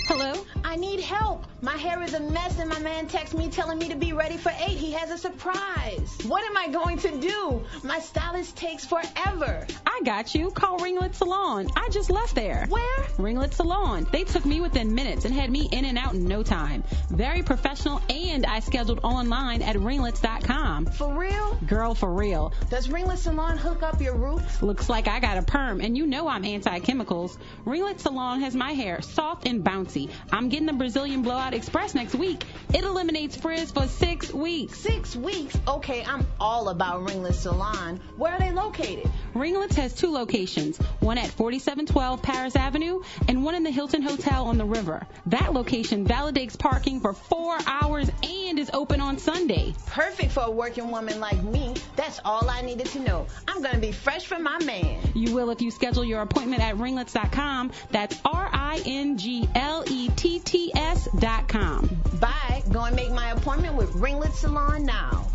Hello? I need help. My hair is a mess and my man texts me telling me to be ready for 8. He has a surprise. What am I going to do? My stylist takes forever. I got you. Call Ringlet Salon. I just left there. Where? Ringlet Salon. They took me within minutes and had me in and out in no time. Very professional, and I scheduled online at ringlets.com. For real? Girl, for real. Does Ringlet Salon hook up your roots? Looks like I got a perm, and I'm anti-chemicals. Ringlet Salon has my hair soft and bouncy. I'm getting the Brazilian Blowout Express next week. It eliminates frizz for 6 weeks. 6 weeks? Okay, I'm all about Ringlet Salon. Where are they located? Ringlets has 2 locations, one at 4712 Paris Avenue and one in the Hilton Hotel on the river. That location validates parking for 4 hours and is open on Sunday. Perfect for a working woman like me. That's all I needed to know. I'm going to be fresh for my man. You will if you schedule your appointment at ringlets.com. That's RINGLETTS.com. Bye. Go and make my appointment with Ringlet Salon now.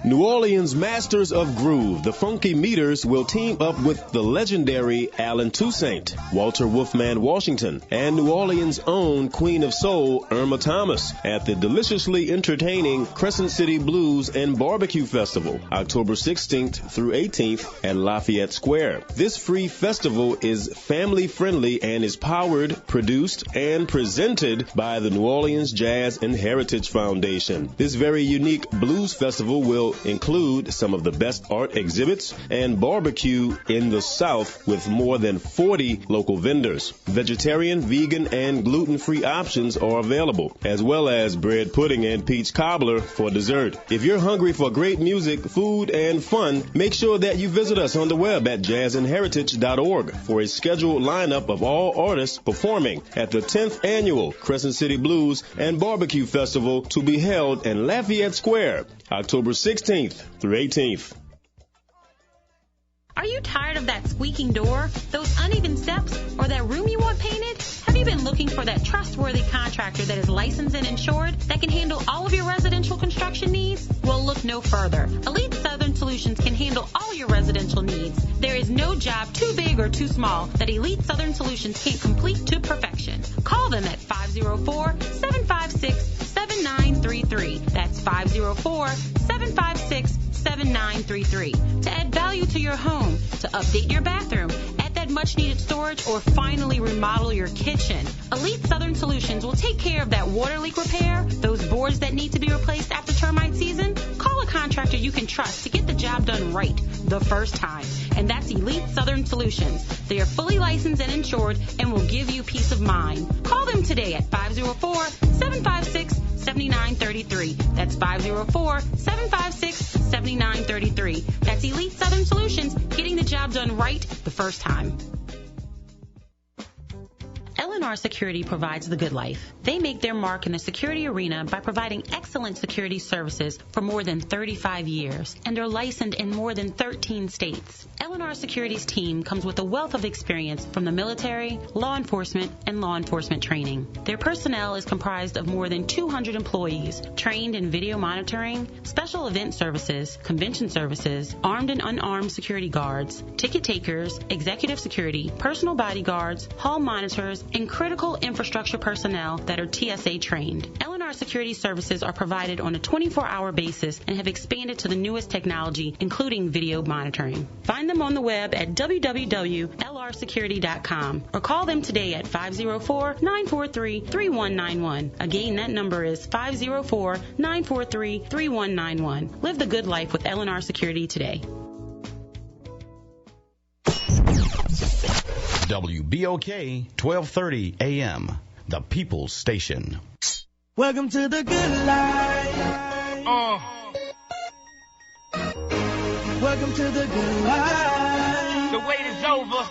New Orleans Masters of Groove, the Funky Meters, will team up with the legendary Alan Toussaint, Walter Wolfman Washington, and New Orleans' own Queen of Soul, Irma Thomas, at the deliciously entertaining Crescent City Blues and Barbecue Festival, October 16th through 18th at Lafayette Square. This free festival is family-friendly and is powered, produced, and presented by the New Orleans Jazz and Heritage Foundation. This very unique blues festival will include some of the best art exhibits and barbecue in the South with more than 40 local vendors. Vegetarian, vegan, and gluten-free options are available, as well as bread pudding and peach cobbler for dessert. If you're hungry for great music, food, and fun, make sure that you visit us on the web at jazzandheritage.org for a scheduled lineup of all artists performing at the 10th Annual Crescent City Blues and Barbecue Festival to be held in Lafayette Square, October 16th through 18th. Are you tired of that squeaking door, those uneven steps, or that room you want painted? Have you been looking for that trustworthy contractor that is licensed and insured that can handle all of your residential construction needs? Well, look no further. Elite Southern Solutions can handle all your residential needs. There is no job too big or too small that Elite Southern Solutions can't complete to perfection. Call them at 504-756-7933. That's 504-756-7933 to add value to your home, to update your bathroom, add that much-needed storage, or finally remodel your kitchen. Elite Southern Solutions will take care of that water leak repair, those boards that need to be replaced after termite season. Call a contractor you can trust to get the job done right the first time, and that's Elite Southern Solutions. They are fully licensed and insured and will give you peace of mind. Call them today at 504-756-7933. That's 504-756-7933. That's Elite Southern Solutions, getting the job done right the first time. L&R Security provides the good life. They make their mark in the security arena by providing excellent security services for more than 35 years, and are licensed in more than 13 states. L&R Security's team comes with a wealth of experience from the military, law enforcement, and law enforcement training. Their personnel is comprised of more than 200 employees trained in video monitoring, special event services, convention services, armed and unarmed security guards, ticket takers, executive security, personal bodyguards, hall monitors, and critical infrastructure personnel that are TSA trained. L&R Security services are provided on a 24-hour basis and have expanded to the newest technology, including video monitoring. Find them on the web at www.lrsecurity.com or call them today at 504-943-3191. Again, that number is 504-943-3191. Live the good life with L&R Security today. WBOK 1230 AM, the People's Station. Welcome to the good life. Welcome to the good life. The wait is over.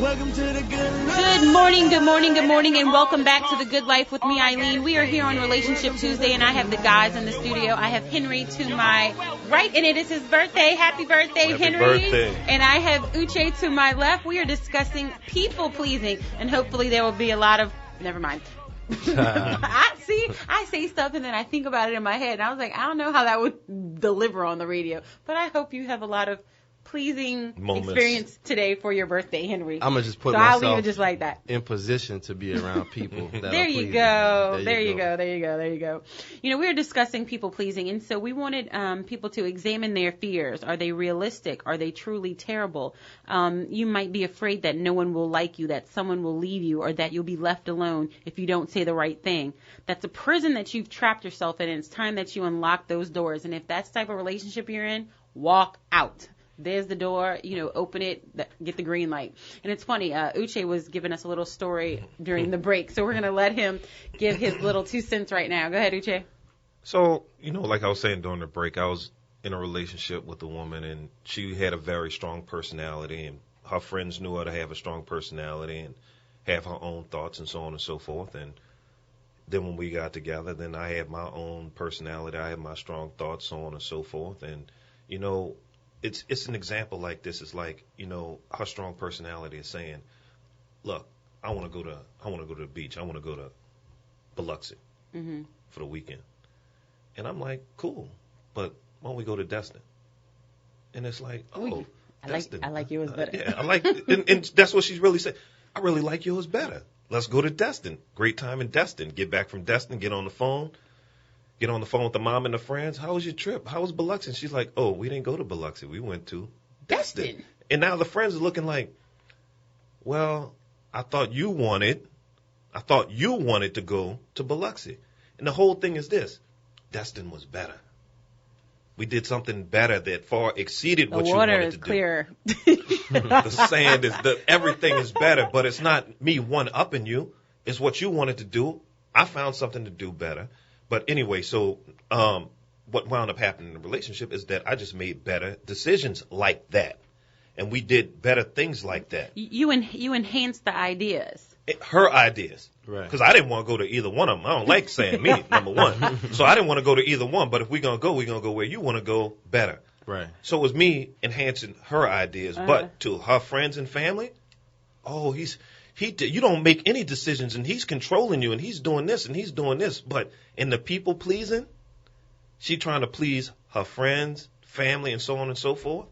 Welcome to the good life. Good morning, good morning, good morning, and welcome back to The Good Life with me, Eileen. We are here on Relationship Tuesday, and I have the guys in the studio. I have Henry to my right, and it is his birthday. Happy birthday, Henry. Birthday. And I have Uche to my left. We are discussing people pleasing, and hopefully there will be a lot of, never mind. I say stuff and then I think about it in my head, and I was like, I don't know how that would deliver on the radio, but I hope you have a lot of pleasing experience today for your birthday, Henry. I'm gonna just put I'll myself leave it just like that. in position to be around people that There are you pleasing. go. There you go. There you go. You know, we were discussing people pleasing, and so we wanted people to examine their fears. Are they realistic? Are they truly terrible? You might be afraid that no one will like you, that someone will leave you, or that you'll be left alone if you don't say the right thing. That's a prison that you've trapped yourself in, and it's time that you unlock those doors. And if that's the type of relationship you're in, walk out. There's the door, open it, get the green light. And it's funny, Uche was giving us a little story during the break, so we're going to let him give his little 2 cents right now. Go ahead, Uche. So, like I was saying during the break, I was in a relationship with a woman, and she had a very strong personality, and her friends knew her to have a strong personality and have her own thoughts and so on and so forth. And then when we got together, then I had my own personality, I had my strong thoughts, so on and so forth. And, it's an example like this. It's like, her strong personality is saying, look, I want to go to the beach. I want to go to Biloxi for the weekend. And I'm like, cool, but why don't we go to Destin? And it's like, Destin. I like yours better. Yeah, I like, and that's what she's really saying. I really like yours better. Let's go to Destin. Great time in Destin. Get back from Destin, get on the phone with the mom and the friends. How was your trip? How was Biloxi? And she's like, oh, we didn't go to Biloxi. We went to Destin. And now the friends are looking like, well, I thought you wanted to go to Biloxi. And the whole thing is this. Destin was better. We did something better that far exceeded what you wanted to do. The water is clear. The sand is, everything is better, but it's not me one-upping you. It's what you wanted to do. I found something to do better. But anyway, so what wound up happening in the relationship is that I just made better decisions like that. And we did better things like that. You enhanced the ideas. Her ideas. Right. Because I didn't want to go to either one of them. I don't like saying me, number one. So I didn't want to go to either one. But if we're going to go where you want to go better. Right. So it was me enhancing her ideas, but to her friends and family, oh, you don't make any decisions, and he's controlling you, and he's doing this, and he's doing this. But in the people pleasing, she trying to please her friends, family, and so on and so forth.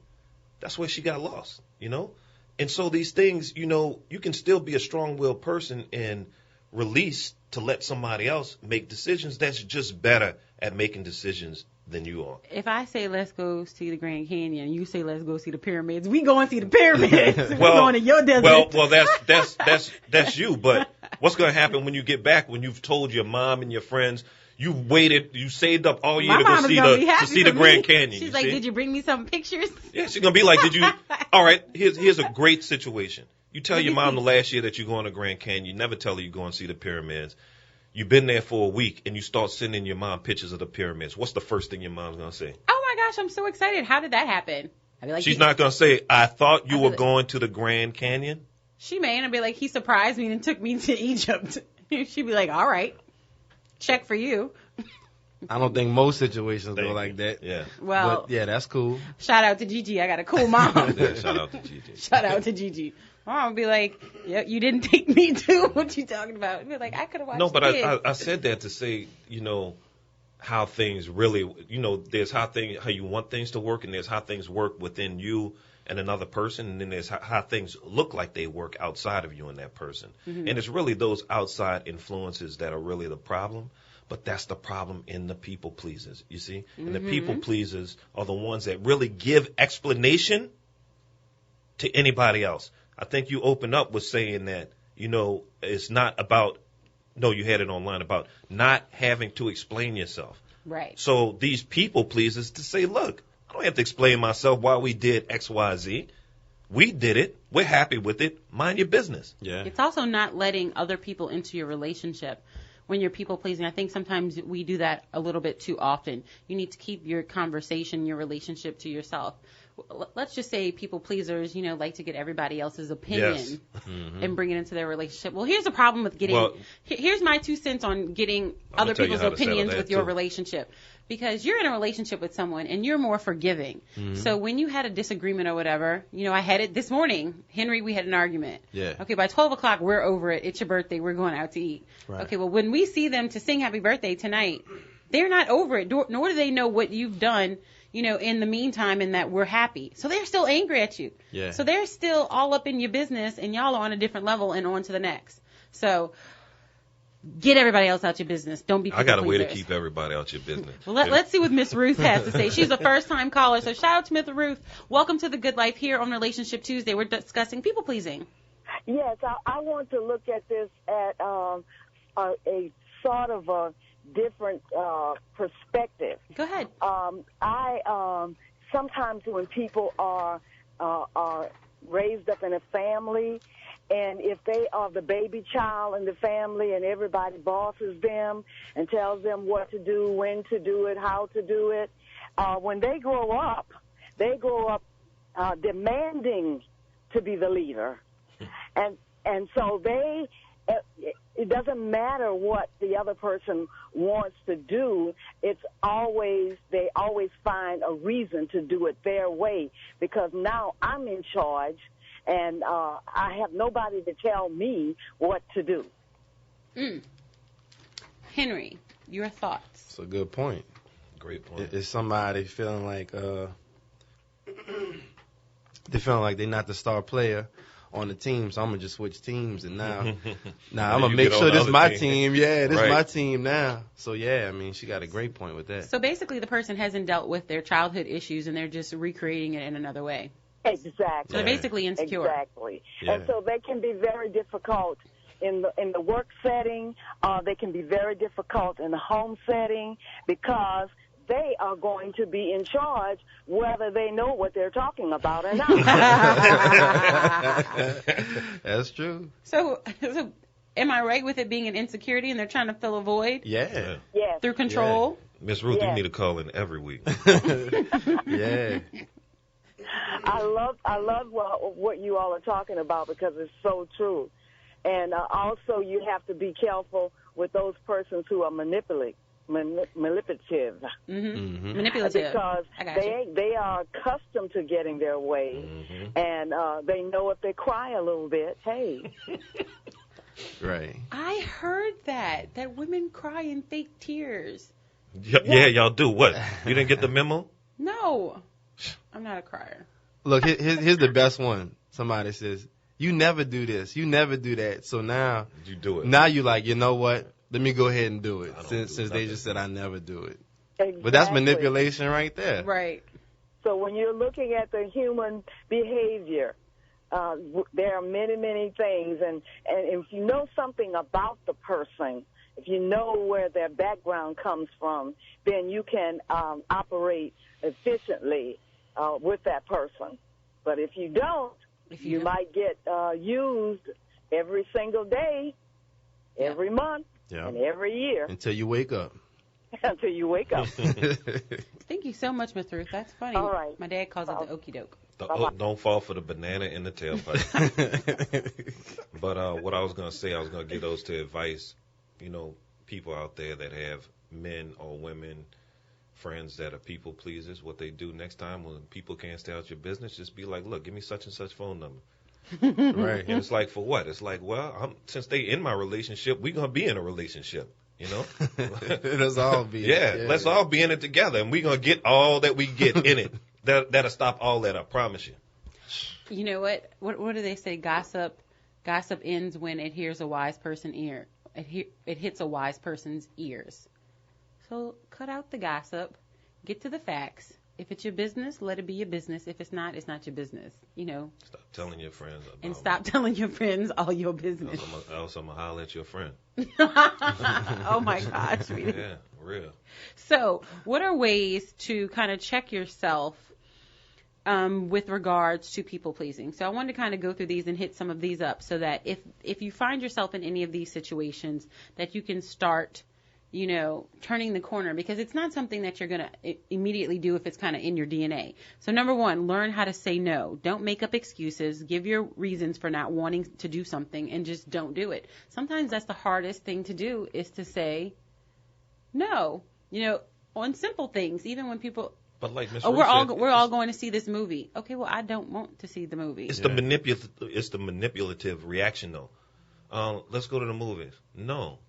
That's where she got lost, you know. And so these things, you know, you can still be a strong-willed person and release to let somebody else make decisions that's just better at making decisions than you are. If I say let's go see the Grand Canyon, you say let's go see the pyramids, we go and see the pyramids. We're going to your desert. Well, that's you. But what's going to happen when you get back? When you've told your mom and your friends, you waited, you saved up all year to go see the Grand Canyon. She's like, did you bring me some pictures? Yeah, she's gonna be like, did you? All right, here's a great situation. You tell your mom the last year that you're going to Grand Canyon. You never tell her you're going to see the pyramids. You've been there for a week, and you start sending your mom pictures of the pyramids. What's the first thing your mom's going to say? Oh, my gosh, I'm so excited. How did that happen? I'd be like, she's not going to say, I thought you were going to the Grand Canyon. She may, and I'd be like, he surprised me and took me to Egypt. She'd be like, all right, check for you. I don't think most situations go like that. Yeah. Well, but yeah, that's cool. Shout out to Gigi. I got a cool mom. Shout out to Gigi. Shout out to Gigi. Mom would be like, yeah, you didn't take me to. What you talking about? I'd be like, I could have watched. No, but kids. I said that to say, you know, how things really, you know, there's how you want things to work, and there's how things work within you and another person, and then there's how things look like they work outside of you and that person. Mm-hmm. And it's really those outside influences that are really the problem. But that's the problem in the people pleasers, you see? Mm-hmm. And the people pleasers are the ones that really give explanation to anybody else. I think you open up with saying that, you know, it's not about, no, you had it online, about not having to explain yourself. Right. So these people pleasers to say, look, I don't have to explain myself why we did X, Y, Z. We did it. We're happy with it. Mind your business. Yeah. It's also not letting other people into your relationship. When you're people pleasing, I think sometimes we do that a little bit too often. You need to keep your conversation, your relationship to yourself. Let's just say people pleasers, you know, like to get everybody else's opinion and bring it into their relationship. Well, here's the problem with getting, here's my 2 cents on getting other people's opinions with your relationship. Because you're in a relationship with someone and you're more forgiving. Mm-hmm. So when you had a disagreement or whatever, you know, I had it this morning. Henry, we had an argument. Yeah. Okay, by 12 o'clock, we're over it. It's your birthday. We're going out to eat. Right. Okay, well, when we see them to sing happy birthday tonight, they're not over it, nor do they know what you've done, you know, in the meantime, and that we're happy. So they're still angry at you. Yeah. So they're still all up in your business, and y'all are on a different level and on to the next. So get everybody else out your business. Don't be people I got a way to pleasers. keep everybody out your business. Well, let's see what Miss Ruth has to say. She's a first-time caller, so shout out to Miss Ruth. Welcome to The Good Life here on Relationship Tuesday. We're discussing people-pleasing. Yes, I want to look at this at a sort of a different perspective. Go ahead. Sometimes when people are raised up in a family, and if they are the baby child in the family and everybody bosses them and tells them what to do, when to do it, how to do it, when they grow up demanding to be the leader. And so it doesn't matter what the other person wants to do. They always find a reason to do it their way, because now I'm in charge. And I have nobody to tell me what to do. Henry, your thoughts? It's a good point. Great point. It's somebody feeling like they're feeling like they're not the star player on the team, so I'm gonna just switch teams, and now I'm gonna make sure this is my team. Yeah, this is my team now. So yeah, I mean, she got a great point with that. So basically, the person hasn't dealt with their childhood issues, and they're just recreating it in another way. Exactly. So they're basically insecure. Exactly. Yeah. And so they can be very difficult in the work setting. They can be very difficult in the home setting, because they are going to be in charge whether they know what they're talking about or not. That's true. So am I right with it being an insecurity and they're trying to fill a void? Yeah. Yes. Through control? Miss Ruth, you need to call in every week. Yeah. I love what you all are talking about, because it's so true. And also you have to be careful with those persons who are manipulating manipulative. Manipulative. Because I got you. they are accustomed to getting their way, and they know if they cry a little bit, hey. Right. I heard that women cry in fake tears. Yeah, y'all do. What? You didn't get the memo? No, I'm not a crier. Look, here's the best one. Somebody says, you never do this, you never do that. So now you do it. Now you like, you know what? Let me go ahead and do it since they just said I never do it. Exactly. But that's manipulation right there. Right. So when you're looking at the human behavior, there are many, many things. And if you know something about the person, if you know where their background comes from, then you can operate efficiently with that person. But if you don't, you might get used every single day, every month, and every year. Until you wake up. Until you wake up. Thank you so much, Miss Ruth. That's funny. All right. My dad calls it the okey doke. Don't fall for the banana in the tailpipe. But what I was going to say, I was going to give those to advice, people out there that have men or women, friends that are people pleasers. What they do next time when people can't stay out your business, just be like, look, give me such and such phone number. Right. And it's like, for what? It's like, well, since they in my relationship, we're going to be in a relationship. Let's all be let's all be in it together, and we're going to get all that we get in it. That'll stop all that, I promise you. You know what? What do they say? Gossip ends when it hears a wise person ear. It hits a wise person's ears. So cut out the gossip. Get to the facts. If it's your business, let it be your business. If it's not your business. Stop telling your friends. And stop telling your friends all your business. Else I'm going to holler at your friend. Oh, my gosh. Sweetie. Yeah, real. So what are ways to kind of check yourself with regards to people pleasing? So I wanted to kind of go through these and hit some of these up so that if you find yourself in any of these situations, that you can start turning the corner, because it's not something that you're going to immediately do if it's kind of in your DNA. So number one, learn how to say no. Don't make up excuses. Give your reasons for not wanting to do something and just don't do it. Sometimes that's the hardest thing to do, is to say no, on simple things, even when people, but like Ms. we're all going to see this movie. Okay, well, I don't want to see the movie. It's the manipulative reaction though. Let's go to the movies. No.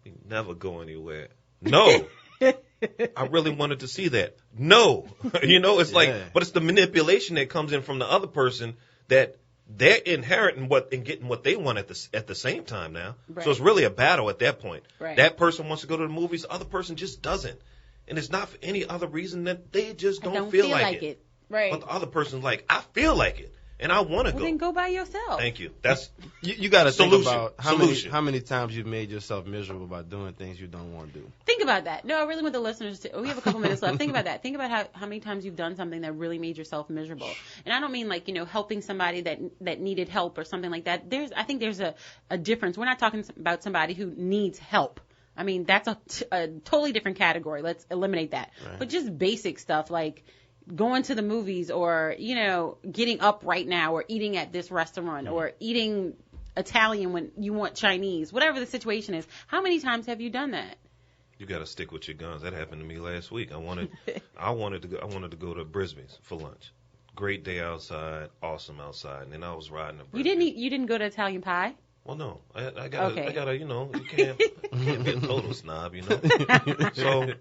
We never go anywhere. No. I really wanted to see that. No. It's like, but it's the manipulation that comes in from the other person, that they're inheriting and getting what they want at the same time now. Right. So it's really a battle at that point. Right. That person wants to go to the movies, the other person just doesn't. And it's not for any other reason that they just don't feel like it. Right. But the other person's like, I feel like it. And I want to go. Then go by yourself. Thank you. That's you got to think about how many times you've made yourself miserable by doing things you don't want to do. Think about that. No, I really want the listeners to. We have a couple minutes left. Think about that. Think about how many times you've done something that really made yourself miserable. And I don't mean like helping somebody that needed help or something like that. I think there's a difference. We're not talking about somebody who needs help. I mean, that's a totally different category. Let's eliminate that. Right. But just basic stuff like going to the movies, or getting up right now, or eating at this restaurant, or eating Italian when you want Chinese, whatever the situation is. How many times have you done that? You got to stick with your guns. That happened to me last week. I wanted to go to Brisbane's for lunch. Great day outside, awesome outside, and then I was riding to Brisbane. You didn't go to Italian Pie? Well, no, I gotta, you can't be a total snob, So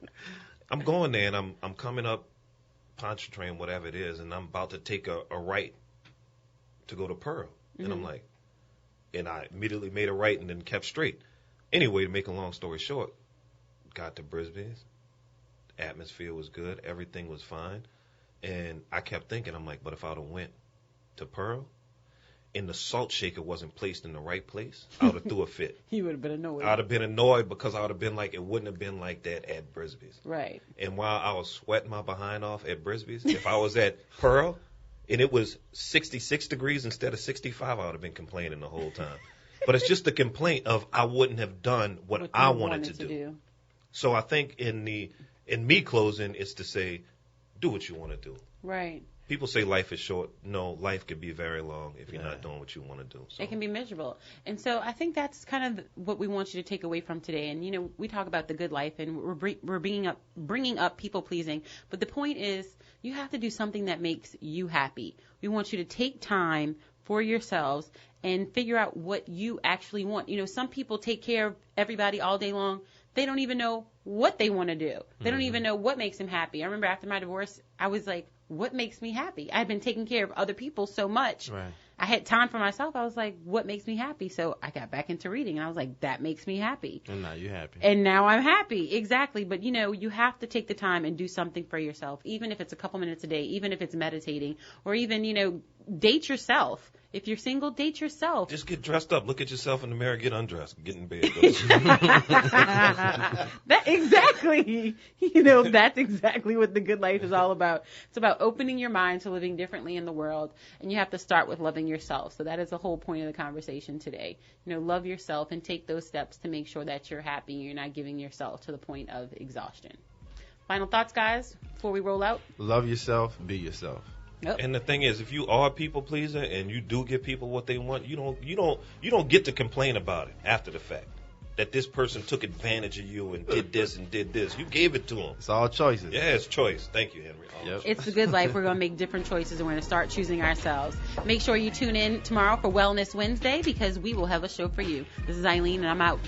I'm going there, and I'm coming up Pontchartrain, whatever it is, and I'm about to take a right to go to Pearl. And I'm like, and I immediately made a right and then kept straight. Anyway, to make a long story short, got to Brisbane's. Atmosphere was good. Everything was fine. And I kept thinking, I'm like, but if I would have went to Pearl and the salt shaker wasn't placed in the right place, I would have threw a fit. You would have been annoyed. I would have been annoyed because I would have been like, it wouldn't have been like that at Brisbane's. Right. And while I was sweating my behind off at Brisbane's, if I was at Pearl and it was 66 degrees instead of 65, I would have been complaining the whole time. But it's just the complaint of I wouldn't have done what I wanted to do. So I think in me closing, it's to say, do what you want to do. Right. People say life is short. No, life could be very long if you're not doing what you want to do. So. It can be miserable. And so I think that's kind of what we want you to take away from today. And, you know, we talk about the good life, and we're bringing up people pleasing. But the point is, you have to do something that makes you happy. We want you to take time for yourselves and figure out what you actually want. You know, some people take care of everybody all day long. They don't even know what they want to do. They don't even know what makes them happy. I remember after my divorce, I was like, what makes me happy? I had been taking care of other people so much. Right. I had time for myself. I was like, what makes me happy? So I got back into reading, and I was like, that makes me happy. And now you're happy. And now I'm happy. Exactly. But, you know, you have to take the time and do something for yourself, even if it's a couple minutes a day, even if it's meditating, or even, you know, date yourself. If you're single, date yourself. Just get dressed up. Look at yourself in the mirror. Get undressed. Get in bed. That exactly. You know, that's exactly what the good life is all about. It's about opening your mind to living differently in the world, and you have to start with loving yourself. So that is the whole point of the conversation today. You know, love yourself and take those steps to make sure that you're happy and you're not giving yourself to the point of exhaustion. Final thoughts, guys, before we roll out? Love yourself. Be yourself. Yep. And the thing is, if you are a people pleaser and you do give people what they want, you don't get to complain about it after the fact. That this person took advantage of you and did this and did this. You gave it to them. It's all choices. Yeah, it's choice. Thank you, Henry. Yep. It's the good life. We're going to make different choices, and we're going to start choosing ourselves. Make sure you tune in tomorrow for Wellness Wednesday, because we will have a show for you. This is Eileen, and I'm out.